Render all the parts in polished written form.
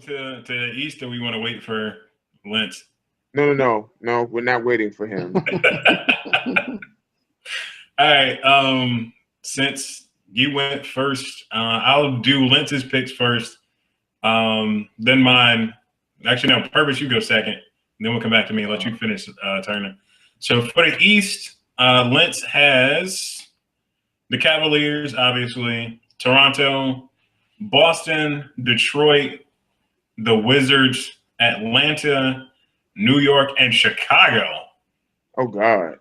to the East, or we want to wait for Lentz? No. We're not waiting for him. All right. Since you went first, I'll do Lentz's picks first. Then mine. Actually, no. Purpose, you go second. Then we'll come back to me and let you finish Turner. So for the East, Lentz has the Cavaliers, obviously, Toronto, Boston, Detroit, the Wizards, Atlanta, New York, and Chicago. Oh God.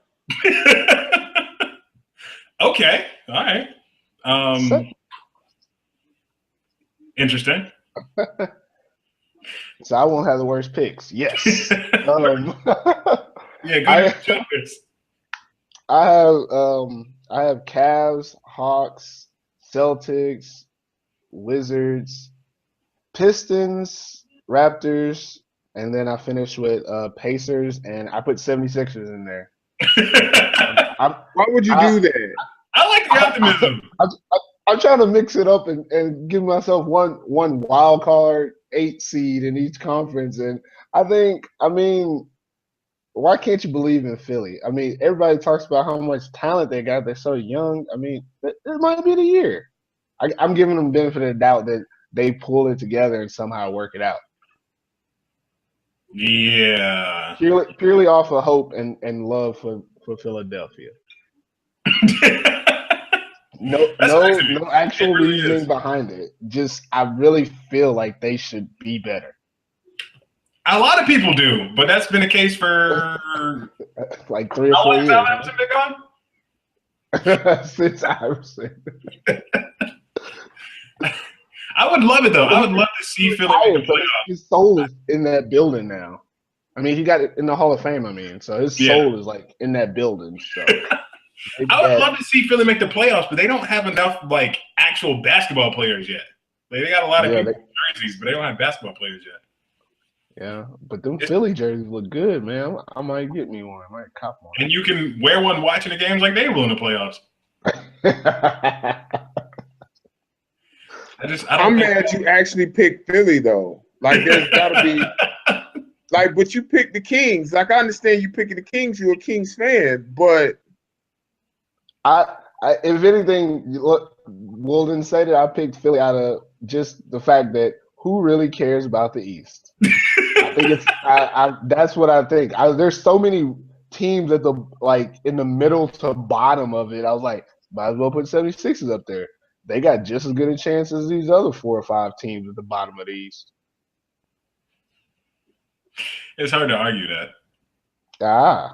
Okay. All right. Interesting. So I won't have the worst picks. Yes. Yeah, good choice. I have Cavs, Hawks, Celtics, Wizards, Pistons, Raptors, and then I finished with Pacers, and I put 76ers in there. Why would you do that? I like the optimism. I'm trying to mix it up and give myself one wild card 8 seed in each conference, and I mean, why can't you believe in Philly? I mean, everybody talks about how much talent they got. They're so young. I mean, it might be the year. I'm giving them the benefit of the doubt that they pull it together and somehow work it out. Yeah. Purely off of hope and love for Philadelphia. No actual reasoning behind it. Just I really feel like they should be better. A lot of people do, but that's been the case for like 3 or 4 years. How long has Iverson been gone? Since Iverson. I would love it though. I would love to see Philly make the playoffs. His soul is in that building now. I mean, he got it in the Hall of Fame. I mean, so his soul is like in that building. So I would love to see Philly make the playoffs, but they don't have enough like actual basketball players yet. Like, they got a lot of people jerseys, but they don't have basketball players yet. Yeah, but them Philly jerseys look good, man. I might get me one. I might cop one. And you can wear one watching the games like they will in the playoffs. I'm mad you actually picked Philly though. Like there's gotta be like, but you picked the Kings. Like I understand you picking the Kings. You're a Kings fan, but if anything, look, Wilden said it. I picked Philly out of just the fact that who really cares about the East? I think it's that's what I think. There's so many teams at the in the middle to bottom of it. I was like, might as well put 76ers up there. They got just as good a chance as these other 4 or 5 teams at the bottom of the East. It's hard to argue that.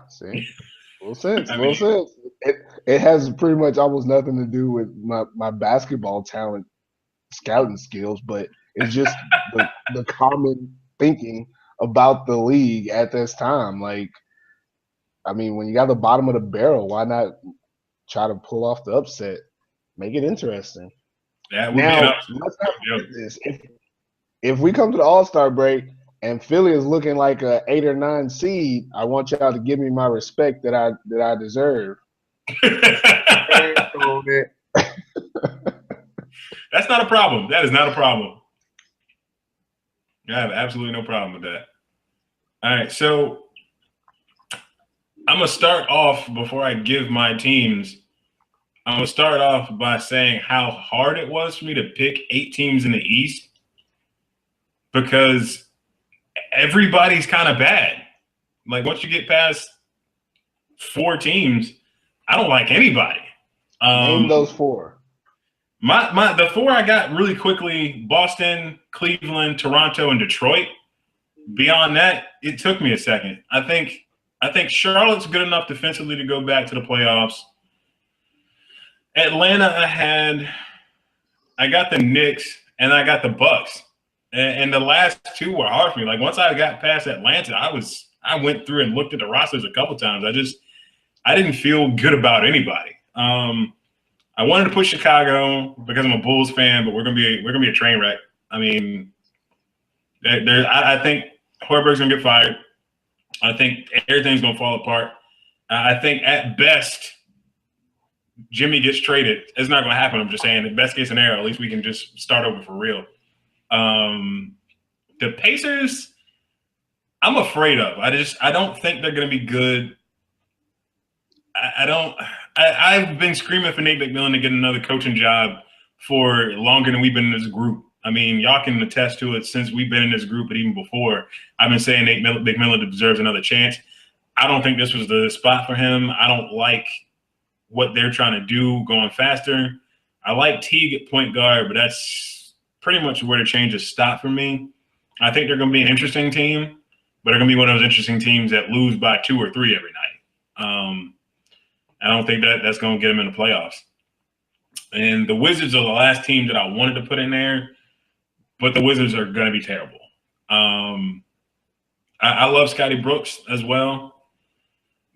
See, little sense. It has pretty much almost nothing to do with my basketball talent, scouting skills, but it's just the common thinking about the league at this time. Like, I mean, when you got the bottom of the barrel, why not try to pull off the upset? Make it interesting. Yeah, now, let's not forget this. If we come to the All-Star break and Philly is looking like a 8 or 9 seed, I want y'all to give me my respect that I deserve. That's not a problem. That is not a problem. I have absolutely no problem with that. All right, so I'm going to start off before I give my teams. I'm going to start off by saying how hard it was for me to pick 8 teams in the East because everybody's kind of bad. Like, once you get past 4 teams, I don't like anybody. Name those 4. The 4 I got really quickly: Boston, Cleveland, Toronto, and Detroit. Beyond that, it took me a second. I think Charlotte's good enough defensively to go back to the playoffs. Atlanta, I got the Knicks and I got the Bucks, and the last 2 were hard for me. Like, once I got past Atlanta, I went through and looked at the rosters a couple times. I didn't feel good about anybody. I wanted to put Chicago because I'm a Bulls fan, but we're gonna be a train wreck. I mean, I think Hoiberg's gonna get fired. I think everything's gonna fall apart. I think at best Jimmy gets traded. It's not gonna happen. I'm just saying, the best case scenario, at least we can just start over for real. The Pacers, I'm afraid of. I don't think they're going to be good. I've been screaming for Nate McMillan to get another coaching job for longer than we've been in this group. I mean, y'all can attest to it since we've been in this group, but even before, I've been saying Nate McMillan deserves another chance. I don't think this was the spot for him. I don't like what they're trying to do going faster. I like Teague at point guard, but that's pretty much where the changes stop for me. I think they're going to be an interesting team, but they're going to be one of those interesting teams that lose by 2 or 3 every night. I don't think that's going to get them in the playoffs. And the Wizards are the last team that I wanted to put in there, but the Wizards are going to be terrible. I love Scotty Brooks as well.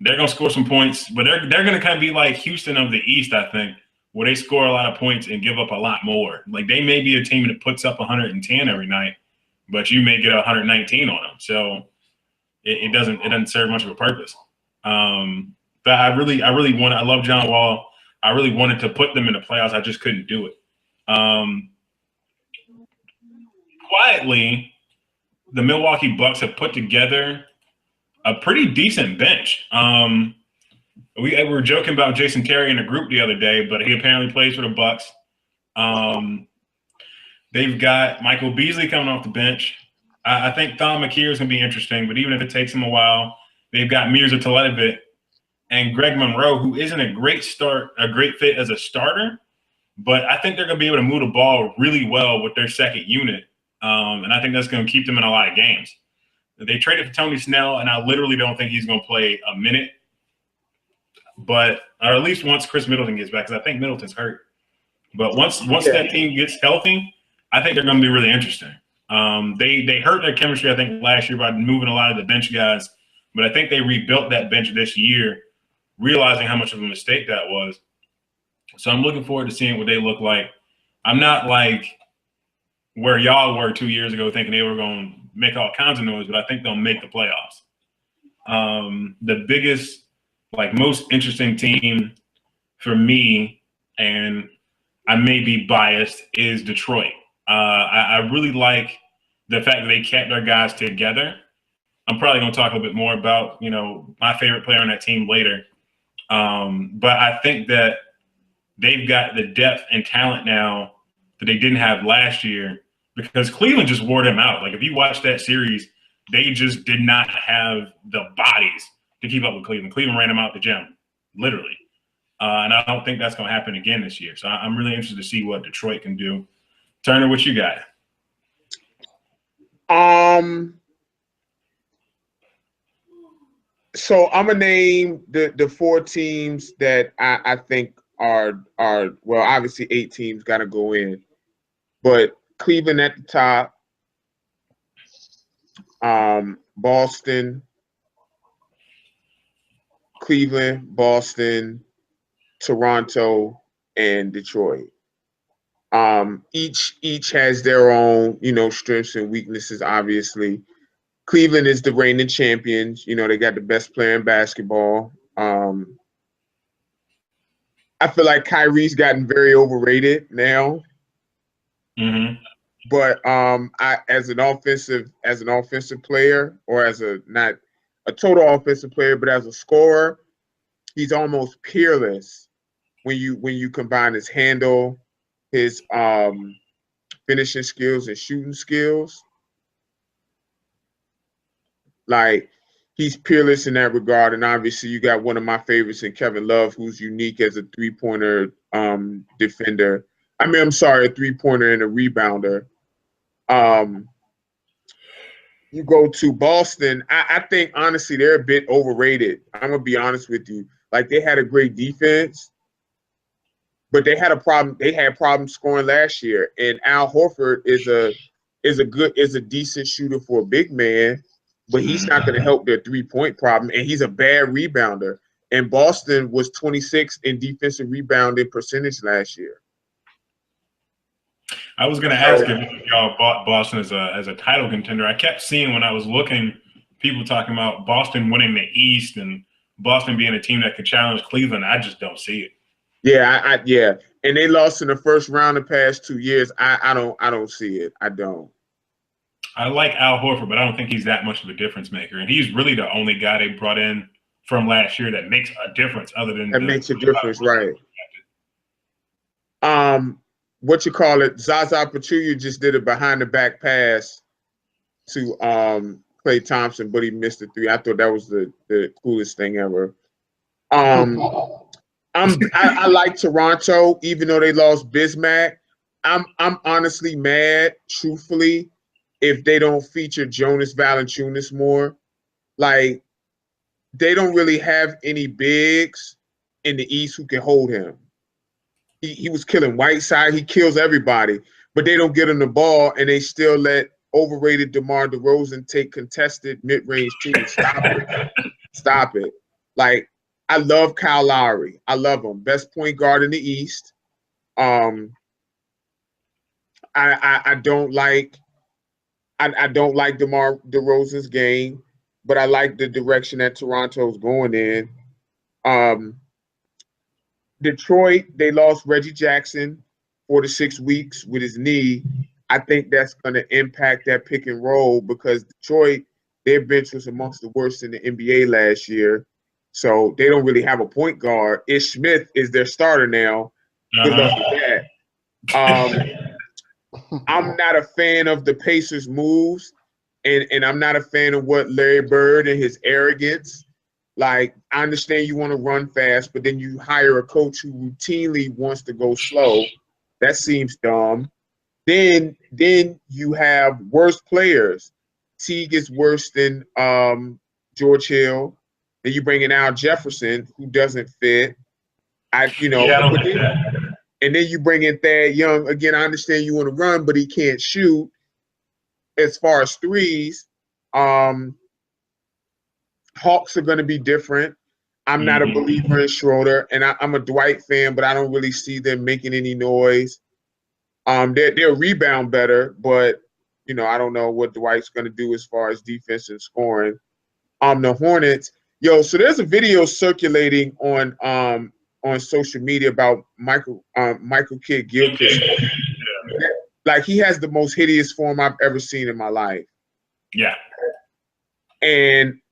They're going to score some points, but they're going to kind of be like Houston of the East, I think, where they score a lot of points and give up a lot more. Like they may be a team that puts up 110 every night, but you may get 119 on them. So it doesn't serve much of a purpose. But I love John Wall. I really wanted to put them in the playoffs. I just couldn't do it. Quietly, the Milwaukee Bucks have put together a pretty decent bench. We were joking about Jason Terry in a group the other day, but he apparently plays for the Bucks. They've got Michael Beasley coming off the bench. I think Thon McKeer is going to be interesting, but even if it takes him a while, they've got Mirza Teletovic and Greg Monroe, who isn't a great fit as a starter, but I think they're going to be able to move the ball really well with their second unit, and I think that's going to keep them in a lot of games. They traded for Tony Snell, and I literally don't think he's going to play a minute, or at least once Chris Middleton gets back, because I think Middleton's hurt. But once that team gets healthy, I think they're going to be really interesting. They hurt their chemistry, I think, last year by moving a lot of the bench guys, but I think they rebuilt that bench this year, realizing how much of a mistake that was. So I'm looking forward to seeing what they look like. I'm not like where y'all were 2 years ago thinking they were going to make all kinds of noise, but I think they'll make the playoffs. The biggest, most interesting team for me, and I may be biased, is Detroit. I really like the fact that they kept their guys together. I'm probably going to talk a little bit more about, my favorite player on that team later. But I think that they've got the depth and talent now that they didn't have last year because Cleveland just wore them out. Like, if you watch that series, they just did not have the bodies to keep up with Cleveland. Cleveland ran them out the gym, literally. And I don't think that's going to happen again this year. So I'm really interested to see what Detroit can do. Turner, what you got? So I'm gonna name the 4 teams that I think are well, obviously 8 teams got to go in, but Cleveland at the top, Boston, Cleveland, Boston, Toronto, and Detroit. Each has their own, strengths and weaknesses, obviously. Cleveland is the reigning champions. They got the best player in basketball. I feel like Kyrie's gotten very overrated now. Mm-hmm. But as an offensive player, or not a total offensive player, but as a scorer, he's almost peerless when you combine his handle, his finishing skills and shooting skills. Like, he's peerless in that regard. And obviously you got one of my favorites in Kevin Love, who's unique as a three-pointer defender. A three-pointer and a rebounder. You go to Boston, I think, honestly, they're a bit overrated. I'm going to be honest with you. Like, they had a great defense, but they had a problem. They had problems scoring last year. And Al Horford is a decent shooter for a big man, but he's not going to help their three-point problem, and he's a bad rebounder. And Boston was 26th in defensive rebounding percentage last year. I was going to ask if y'all bought Boston as a title contender. I kept seeing when I was looking, people talking about Boston winning the East and Boston being a team that could challenge Cleveland. I just don't see it. Yeah, yeah, and they lost in the first round the past 2 years. I don't see it. I don't. I like Al Horford, but I don't think he's that much of a difference maker. And he's really the only guy they brought in from last year that makes a difference other than That makes a difference, right? What you call it? Zaza Pachulia just did a behind the back pass to Klay Thompson, but he missed the three. I thought that was the coolest thing ever. I like Toronto, even though they lost Bismack. I'm honestly mad, truthfully, if they don't feature Jonas Valanciunas more. Like, they don't really have any bigs in the East who can hold him. He was killing Whiteside. He kills everybody, but they don't get him the ball, and they still let overrated DeMar DeRozan take contested mid-range twos. Stop it. Stop it. Like, I love Kyle Lowry. I love him. Best point guard in the East. I don't like DeMar DeRozan's game, but I like the direction that Toronto's going in. Detroit, they lost Reggie Jackson 4 to 6 weeks with his knee. I think that's going to impact that pick and roll because Detroit, their bench was amongst the worst in the NBA last year. So they don't really have a point guard. Ish Smith is their starter now. Good luck with that. I'm not a fan of the Pacers' moves, and I'm not a fan of what Larry Bird and his arrogance. Like, I understand you want to run fast, but then you hire a coach who routinely wants to go slow. That seems dumb. Then you have worse players. Teague is worse than George Hill. Then you bring in Al Jefferson, who doesn't fit. And then you bring in Thad Young. Again, I understand you want to run, but he can't shoot. As far as threes, Hawks are going to be different. I'm not a believer in Schroeder, and I'm a Dwight fan, but I don't really see them making any noise. They'll rebound better, but I don't know what Dwight's going to do as far as defense and scoring. The Hornets, so there's a video circulating on social media about Michael Kidd-Gilchrist. Like, he has the most hideous form I've ever seen in my life. Yeah.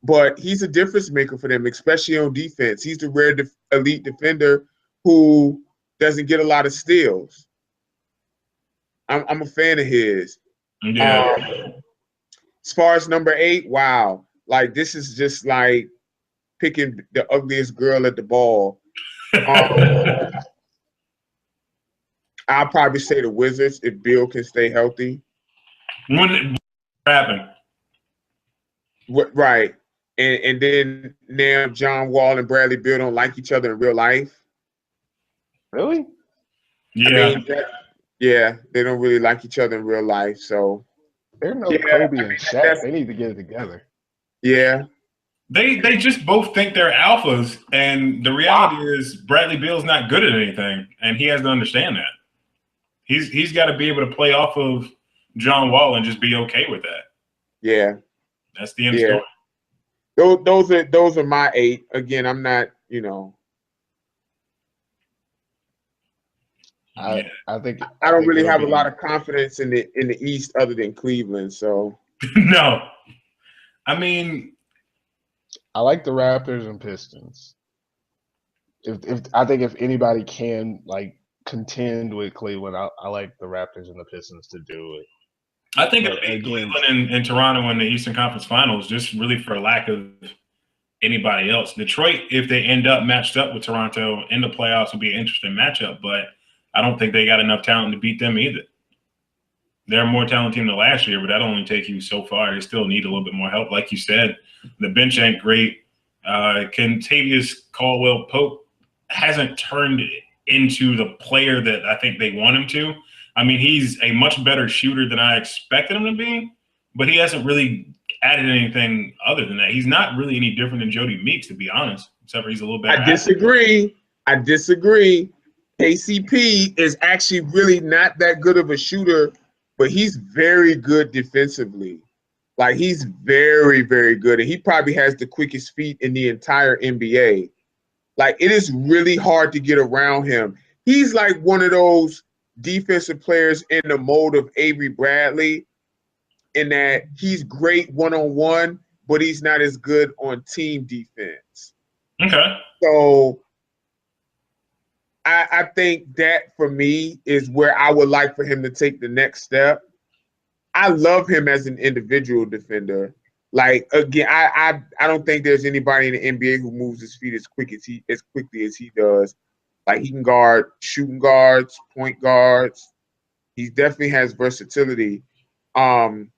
But he's a difference maker for them, especially on defense. He's the rare elite defender who doesn't get a lot of steals. I'm a fan of his. Yeah. As far as number 8, wow. Like, this is just like picking the ugliest girl at the ball. I'll probably say the Wizards if Bill can stay healthy. When happened? Right. And then now John Wall and Bradley Beal don't like each other in real life. Really? Yeah. They don't really like each other in real life. So they're no Kobe and Shaq. They need to get it together. Yeah. They just both think they're alphas, and the reality is Bradley Beal's not good at anything, and he has to understand that. He's got to be able to play off of John Wall and just be okay with that. Yeah. That's the end story. Those are my 8. Again, I'm not, I think I don't really have a lot of confidence in the East other than Cleveland. So no, I mean, I like the Raptors and Pistons. I think if anybody can contend with Cleveland, I like the Raptors and the Pistons to do it. I think it'll be Cleveland and Toronto in the Eastern Conference Finals, just really for lack of anybody else. Detroit, if they end up matched up with Toronto in the playoffs, will be an interesting matchup, but I don't think they got enough talent to beat them either. They're a more talented team than last year, but that'll only take you so far. They still need a little bit more help. Like you said, the bench ain't great. Kentavious Caldwell-Pope hasn't turned into the player that I think they want him to. I mean, he's a much better shooter than I expected him to be, but he hasn't really added anything other than that. He's not really any different than Jody Meeks, to be honest, except for he's a little better. I disagree. KCP is actually really not that good of a shooter, but he's very good defensively. Like, he's very, very good, and he probably has the quickest feet in the entire NBA. Like, it is really hard to get around him. He's like one of those defensive players in the mold of Avery Bradley, in that he's great one-on-one, but he's not as good on team defense. Okay. So I think that for me is where I would like for him to take the next step. I love him as an individual defender. Like again, I don't think there's anybody in the NBA who moves his feet as quickly as he does. Like he can guard shooting guards, point guards. He definitely has versatility. But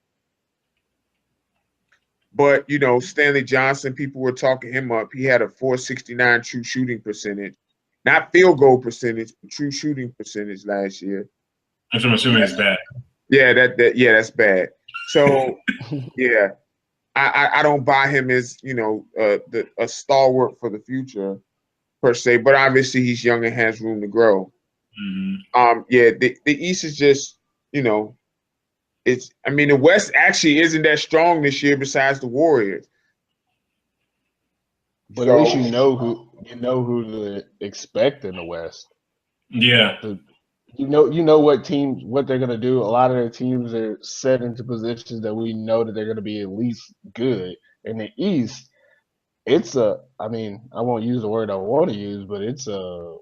you know, Stanley Johnson, people were talking him up. He had a .469 true shooting percentage, not field goal percentage, but true shooting percentage last year. Which I'm assuming is bad. Yeah, that's bad. So yeah, I don't buy him as a stalwart for the future per se. But obviously he's young and has room to grow. Mm-hmm. Yeah, the East is just the West actually isn't that strong this year besides the Warriors. But at least you know who to expect in the West. Yeah. You know what they're gonna do. A lot of their teams are set into positions that we know that they're gonna be at least good. In the East, I won't use the word I want to use, but it's a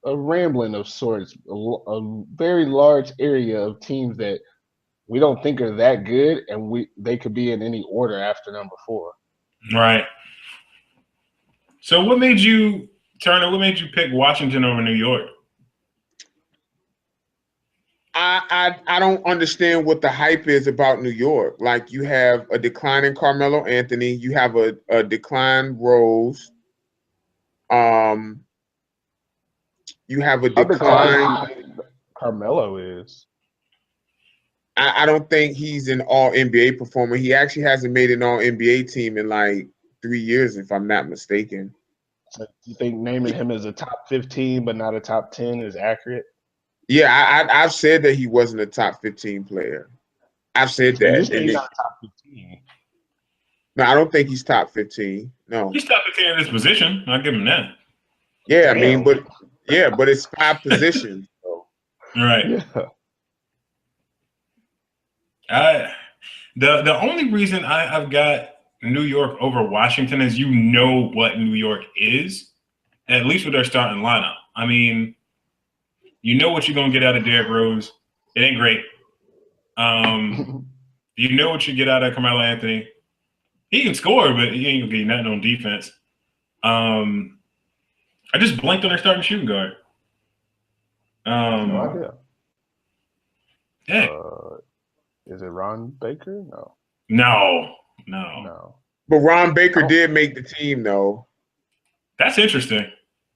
rambling of sorts, a very large area of teams that we don't think are that good, and they could be in any order after number 4. Right. So what made you, Turner, pick Washington over New York? I don't understand what the hype is about New York. Like you have a decline in Carmelo Anthony, you have a decline Rose. You have a decline. Carmelo is. I don't think he's an all NBA performer. He actually hasn't made an all NBA team in like 3 years, if I'm not mistaken. So you think naming him as a top 15 but not a top 10 is accurate? Yeah, I've said that he wasn't a top 15 player. I've said that. He's not top 15. No, I don't think he's top 15. No. He's top 15 in this position. I'll give him that. Yeah, damn. but it's 5 positions. So. Right. Yeah. The only reason I've got New York over Washington is what New York is, at least with their starting lineup. I mean, you know what you're going to get out of Derrick Rose. It ain't great. You know what you get out of Carmelo Anthony. He can score, but he ain't going to get nothing on defense. I just blanked on their starting shooting guard. No idea. Yeah. Is it Ron Baker? No. But Ron Baker did make the team, though. That's interesting.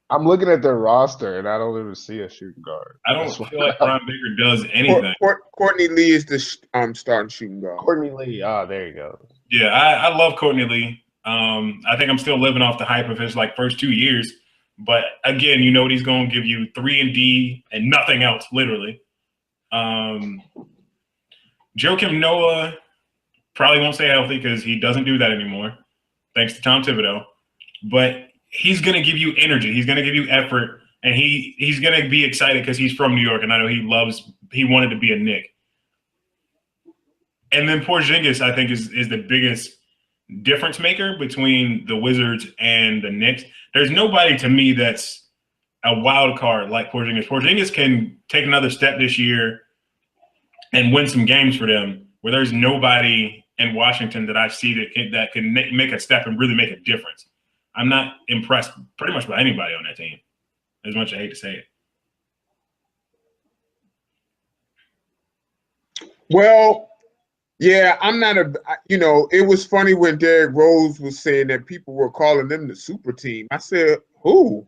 I'm looking at their roster, and I don't even see a shooting guard. I don't feel like Ron Baker does anything. Courtney Lee is the starting shooting guard. Courtney Lee. There you go. Yeah, I love Courtney Lee. I think I'm still living off the hype of his first 2 years. But again, you know what he's going to give you 3 and D and nothing else, literally. Joakim Noah probably won't stay healthy because he doesn't do that anymore, thanks to Tom Thibodeau. But he's going to give you energy. He's going to give you effort, and he's going to be excited because he's from New York, and I know he wanted to be a Knick. And then Porzingis, I think, is the biggest difference maker between the Wizards and the Knicks. There's nobody to me that's a wild card like Porzingis. Porzingis can take another step this year and win some games for them, where there's nobody in Washington that I see that can make a step and really make a difference. I'm not impressed pretty much by anybody on that team, as much as I hate to say it. Well, yeah, I'm not it was funny when Derrick Rose was saying that people were calling them the super team. I said, who?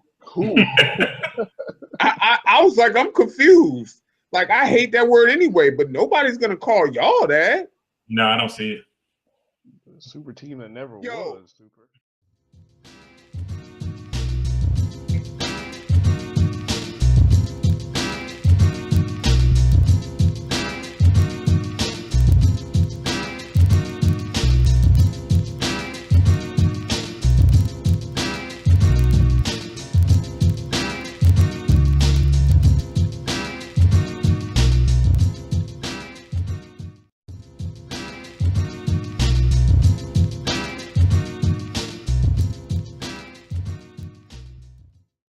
I was like, I'm confused. Like, I hate that word anyway, but nobody's going to call y'all that. No, I don't see it. Super team that never was super.